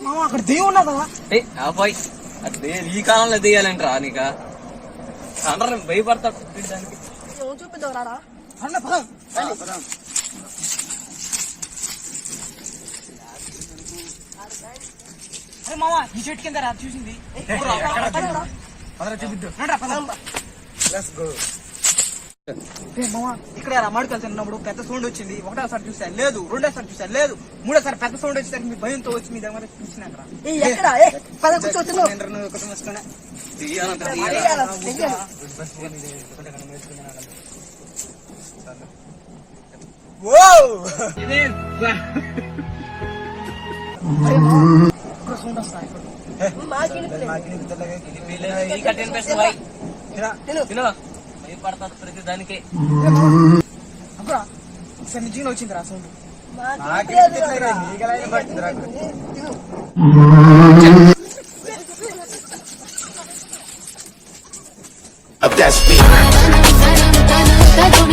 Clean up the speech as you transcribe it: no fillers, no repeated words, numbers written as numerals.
మామ అక్కడ దెయ్యం ఉన్నదా? అబ్బాయి అది ఈ కాలంలో దెయ్యాలంటరా నీక అందరం భయపడతాడు దానికి. చూపిద్దాం రాడా అన్న పదం. అరే మామ ఈ చెట్టు కింద రా చూసింది ఇక్కడ మామిడికాయలు తిన్నప్పుడు పెద్ద సౌండ్ వచ్చింది. ఒకటోసారి చూసాను లేదు, రెండోసారి చూసాను లేదు, మూడోసారి పెద్ద సౌండ్ వచ్చేసరికి మీ భయంతో వచ్చి మీ దగ్గర పిలిచినాక సౌండ్ వస్తాయి. భయపడతాడు ప్రతి దానికి. అప్పుడు ఒకసారి నిజంగా వచ్చింది రా సౌండ్. That's me.